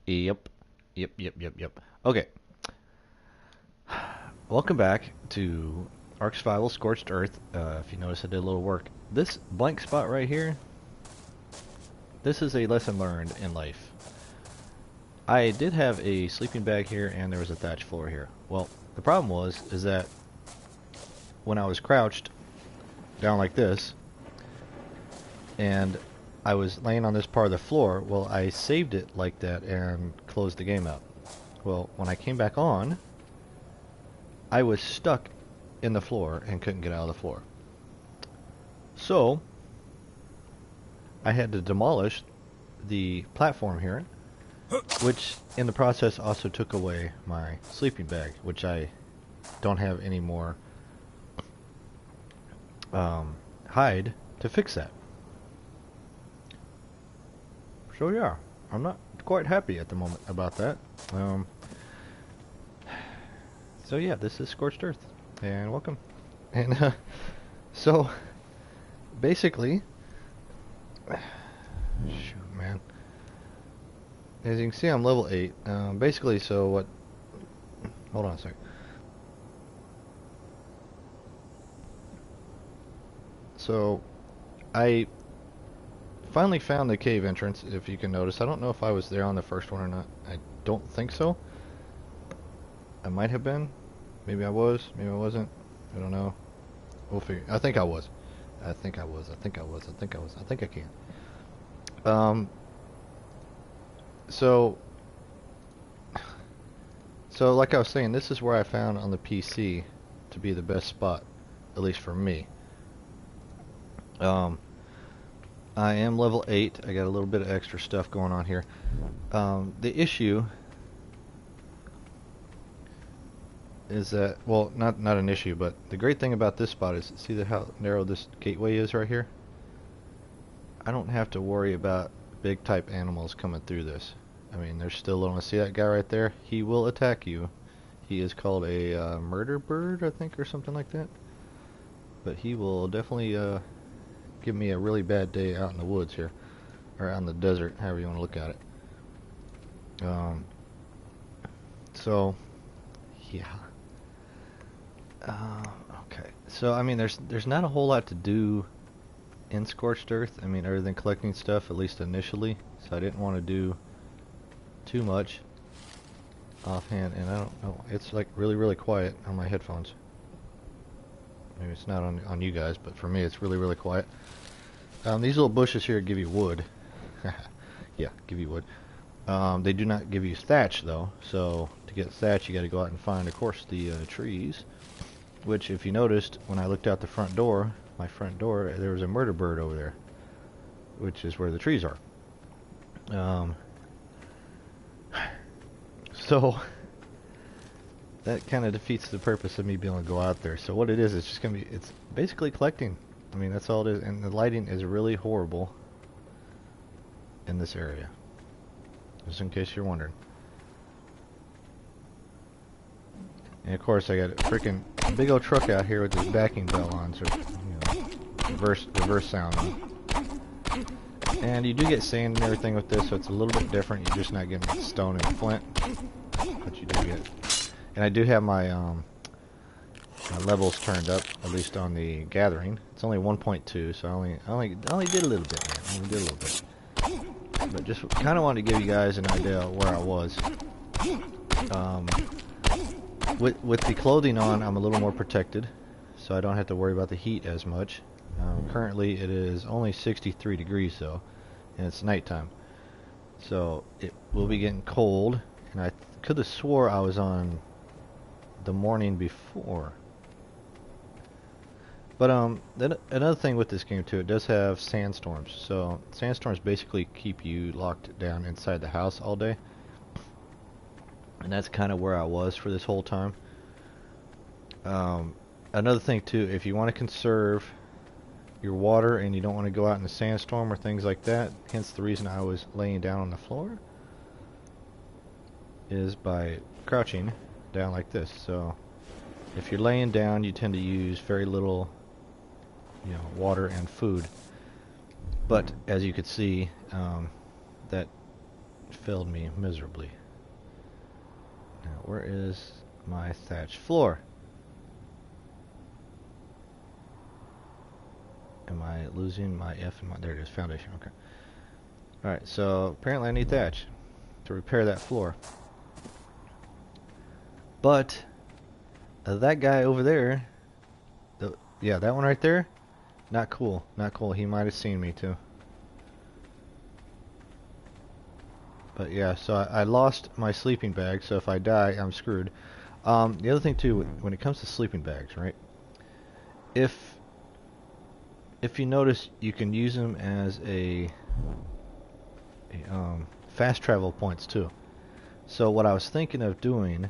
Yep. Yep. Okay. Welcome back to Ark Survival Scorched Earth. If you notice, I did a little work. This blank spot right here, this is a lesson learned in life. I did have a sleeping bag here and there was a thatch floor here. Well, the problem is that when I was crouched down like this and I was laying on this part of the floor, well, I saved it like that and closed the game out. Well, when I came back on, I was stuck in the floor and couldn't get out of the floor. So, I had to demolish the platform here, which in the process also took away my sleeping bag, which I don't have any more hide to fix that. So yeah, I'm not quite happy at the moment about that. So yeah, this is Scorched Earth, and welcome. And so basically, shoot, man. As you can see, I'm level 8. Basically, so what? Hold on a sec. So I finally found the cave entrance. If you can notice, I don't know if I was there on the first one or not. I don't think so. I might have been. Maybe I was. Maybe I wasn't. I don't know. We'll figure. I think I was. I think I think I can. So like I was saying, this is where I found on the PC to be the best spot, at least for me. I am level 8. I got a little bit of extra stuff going on here. The issue is that, well, not an issue, but the great thing about this spot is, see how narrow this gateway is right here? I don't have to worry about big type animals coming through this. I mean, there's still little. See that guy right there? He will attack you. He is called a murder bird, I think, or something like that. But he will definitely give me a really bad day out in the woods here, or out in the desert, however you want to look at it. So yeah. Okay. So I mean, there's not a whole lot to do in Scorched Earth. I mean, other than collecting stuff, at least initially. So I didn't want to do too much offhand, and I don't know. It's like really quiet on my headphones. Maybe it's not on you guys, but for me, it's really quiet. These little bushes here give you wood. Yeah, give you wood. They do not give you thatch though. So to get thatch, you got to go out and find, of course, the trees. Which, if you noticed, when I looked out the front door, my front door, there was a murder bird over there, which is where the trees are. So that kind of defeats the purpose of me being able to go out there. So what it is, it's just gonna be, it's basically collecting. I mean, that's all it is, and the lighting is really horrible in this area. Just in case you're wondering. And of course, I got a freaking big old truck out here with this backing bell on, so you know, reverse sound on. And you do get sand and everything with this, so it's a little bit different. You're just not getting stone and flint, but you do get. And I do have my my levels turned up, at least on the gathering. It's only 1.2, so I only did a little bit, man. I only did a little bit. But just kind of wanted to give you guys an idea of where I was. With the clothing on, I'm a little more protected, so I don't have to worry about the heat as much. Currently, it is only 63 degrees though, and it's nighttime, so it will be getting cold. And I could have swore I was on the morning before. But then another thing with this game too, it does have sandstorms. So sandstorms basically keep you locked down inside the house all day. And that's kind of where I was for this whole time. Another thing too, if you want to conserve your water and you don't want to go out in a sandstorm or things like that, hence the reason I was laying down on the floor, is by crouching down like this. So if you're laying down, you tend to use very little, you know, water and food. But as you could see, that failed me miserably. Now, where is my thatched floor? Am I losing my F and my... There it is, foundation, okay. Alright, so apparently I need thatch to repair that floor. But, that guy over there, yeah, that one right there, not cool, not cool. He might have seen me too. But yeah, so I lost my sleeping bag, so if I die, I'm screwed. The other thing too, when it comes to sleeping bags, right? If you notice, you can use them as a fast travel points too. So what I was thinking of doing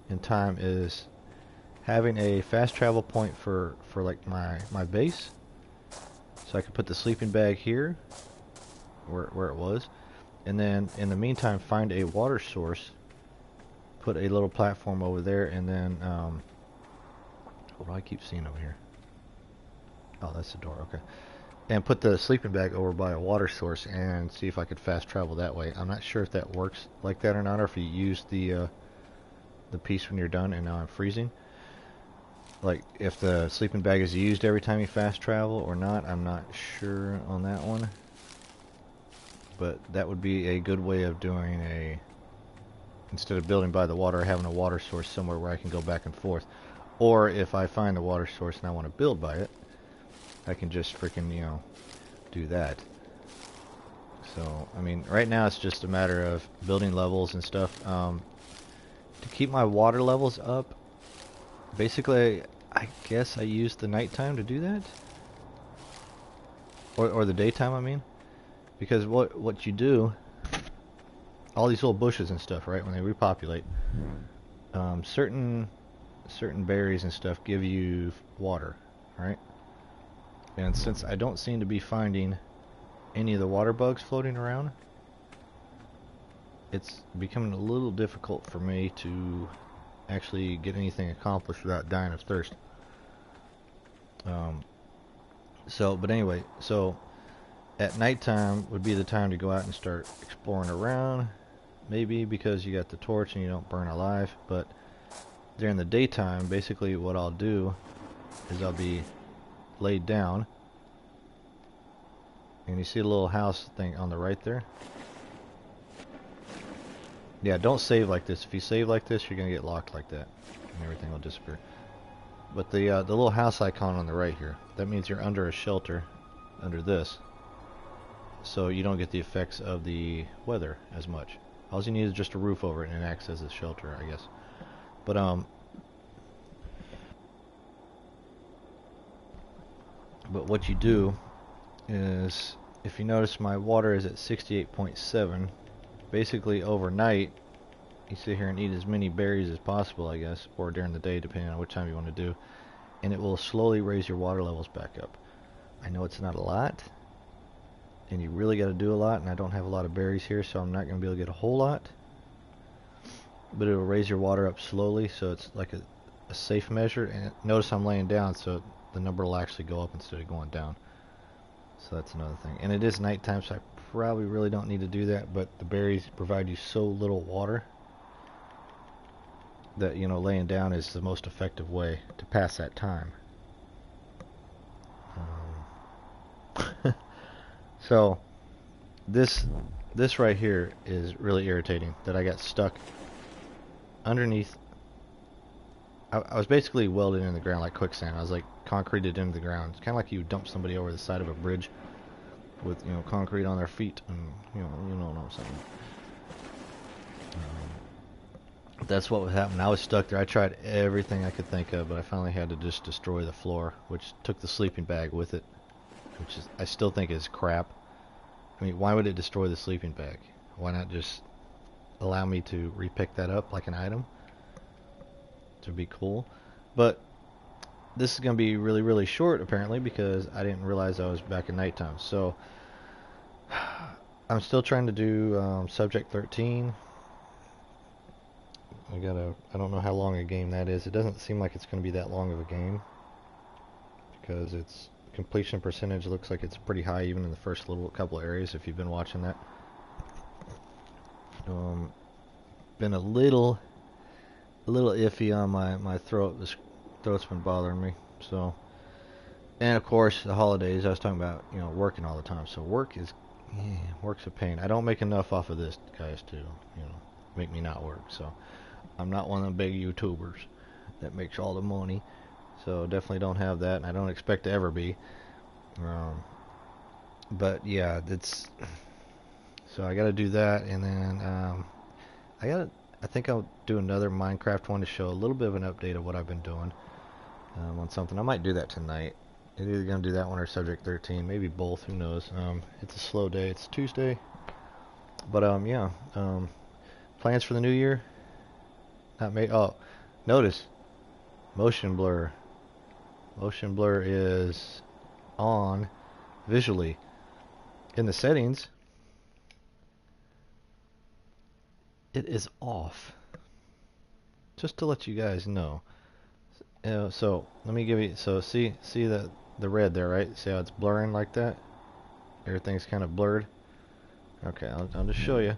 in time is having a fast travel point for like my base, so I could put the sleeping bag here where it was, and then in the meantime find a water source, put a little platform over there, and then what do I keep seeing over here? Oh, that's the door, okay. And put the sleeping bag over by a water source and see if I could fast travel that way. I'm not sure if that works like that or not, or if you use the piece when you're done. And now I'm freezing. Like if the sleeping bag is used every time you fast travel or not, I'm not sure on that one. But that would be a good way of doing instead of building by the water, having a water source somewhere where I can go back and forth. Or if I find the water source and I want to build by it, I can just freaking, do that. So, I mean, right now it's just a matter of building levels and stuff. To keep my water levels up, basically, I guess I use the nighttime to do that. Or the daytime, I mean. Because what you do, all these little bushes and stuff, right, when they repopulate, certain berries and stuff give you water, right? And since I don't seem to be finding any of the water bugs floating around, it's becoming a little difficult for me to actually get anything accomplished without dying of thirst. But anyway, so at nighttime would be the time to go out and start exploring around, maybe because you got the torch and you don't burn alive. But during the daytime, basically what I'll do is I'll be laid down, and you see the little house thing on the right there. Yeah, don't save like this. If you save like this, you're gonna get locked like that, and everything will disappear. But the little house icon on the right here, that means you're under a shelter, under this, so you don't get the effects of the weather as much. All you need is just a roof over it, and it acts as a shelter, I guess. But what you do is, if you notice, my water is at 68.7. Basically overnight you sit here and eat as many berries as possible, I guess, or during the day depending on which time you want to do, and it will slowly raise your water levels back up. I know it's not a lot, and you really got to do a lot, and I don't have a lot of berries here, so I'm not going to be able to get a whole lot, but it'll raise your water up slowly, so it's like a safe measure. And notice I'm laying down, so the number will actually go up instead of going down. So that's another thing. And it is nighttime, so I probably really don't need to do that, but the berries provide you so little water that, laying down is the most effective way to pass that time. So this right here is really irritating, that I got stuck underneath. I was basically welded in the ground like quicksand. I was like concreted into the ground. It's kind of like you dump somebody over the side of a bridge with concrete on their feet, and you know what I'm saying. That's what was happening. I was stuck there. I tried everything I could think of, but I finally had to just destroy the floor, which took the sleeping bag with it, which is, I still think, is crap. I mean, why would it destroy the sleeping bag? Why not just allow me to repick that up like an item? To be cool. But this is going to be really, really short, apparently, because I didn't realize I was back in nighttime. So I'm still trying to do Subject 13. I don't know how long a game that is. It doesn't seem like it's going to be that long of a game, because its completion percentage looks like it's pretty high even in the first couple areas, if you've been watching that. Been a little iffy on my throat. This throat's been bothering me. So, and of course the holidays. I was talking about, you know, working all the time. So work's a pain. I don't make enough off of this, guys, to, you know, make me not work. So I'm not one of them big YouTubers that makes all the money. So definitely don't have that, and I don't expect to ever be. But yeah, it's so I got to do that, and then I think I'll do another Minecraft one to show a little bit of an update of what I've been doing on something. I might do that tonight. I'm either gonna do that one or Subject 13, maybe both. Who knows? It's a slow day. It's Tuesday, but yeah. Plans for the new year? Not made. Oh, notice motion blur. Motion blur is on visually. In the settings, it is off. Just to let you guys know. So let me give you. So see the red there, right? See how it's blurring like that? Everything's kind of blurred. Okay, I'll just show you.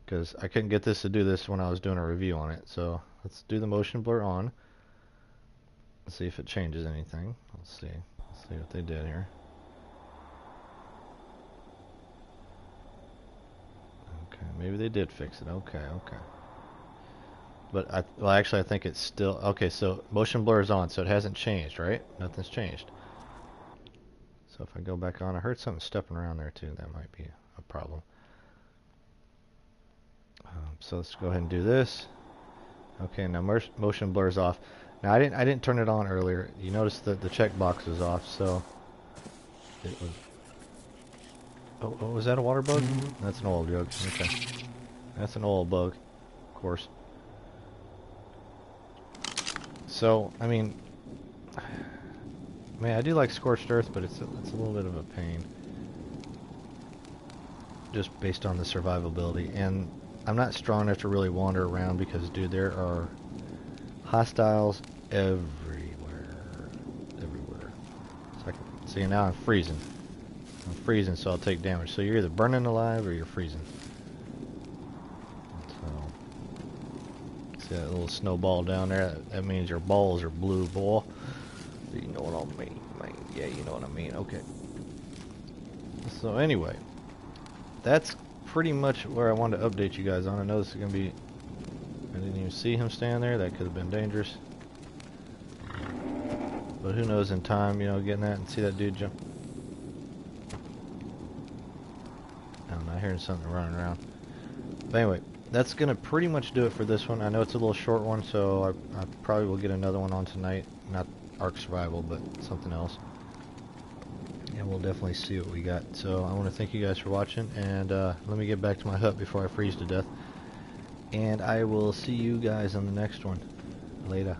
Because I couldn't get this to do this when I was doing a review on it. So let's do the motion blur on. Let's see if it changes anything. Let's see what they did here. Okay, maybe they did fix it. Okay. But actually I think it's still okay. So motion blur is on, so it hasn't changed, right? Nothing's changed. So if I go back on, I heard something stepping around there too. That might be a problem. So let's go ahead and do this. Okay, now motion blur is off. Now I didn't turn it on earlier. You notice that the checkbox was off, so it was. Oh, was that a water bug? That's an oil bug. Okay, that's an oil bug, of course. So I mean, I do like Scorched Earth, but it's a little bit of a pain, just based on the survivability. And I'm not strong enough to really wander around because, dude, there are hostiles everywhere. So see, now I'm freezing. So I'll take damage. So you're either burning alive or you're freezing. So see that little snowball down there? That means your balls are blue, boy. You know what I mean, man. Yeah, you know what I mean. Okay. So anyway, that's pretty much where I wanted to update you guys on. I know this is going to be... I didn't even see him stand there. That could have been dangerous. But who knows in time, you know, getting that and see that dude jump. I'm not hearing something running around. But anyway, that's going to pretty much do it for this one. I know it's a little short one, so I probably will get another one on tonight. Not Ark Survival, but something else. And we'll definitely see what we got. So I want to thank you guys for watching, and let me get back to my hut before I freeze to death. And I will see you guys on the next one. Later.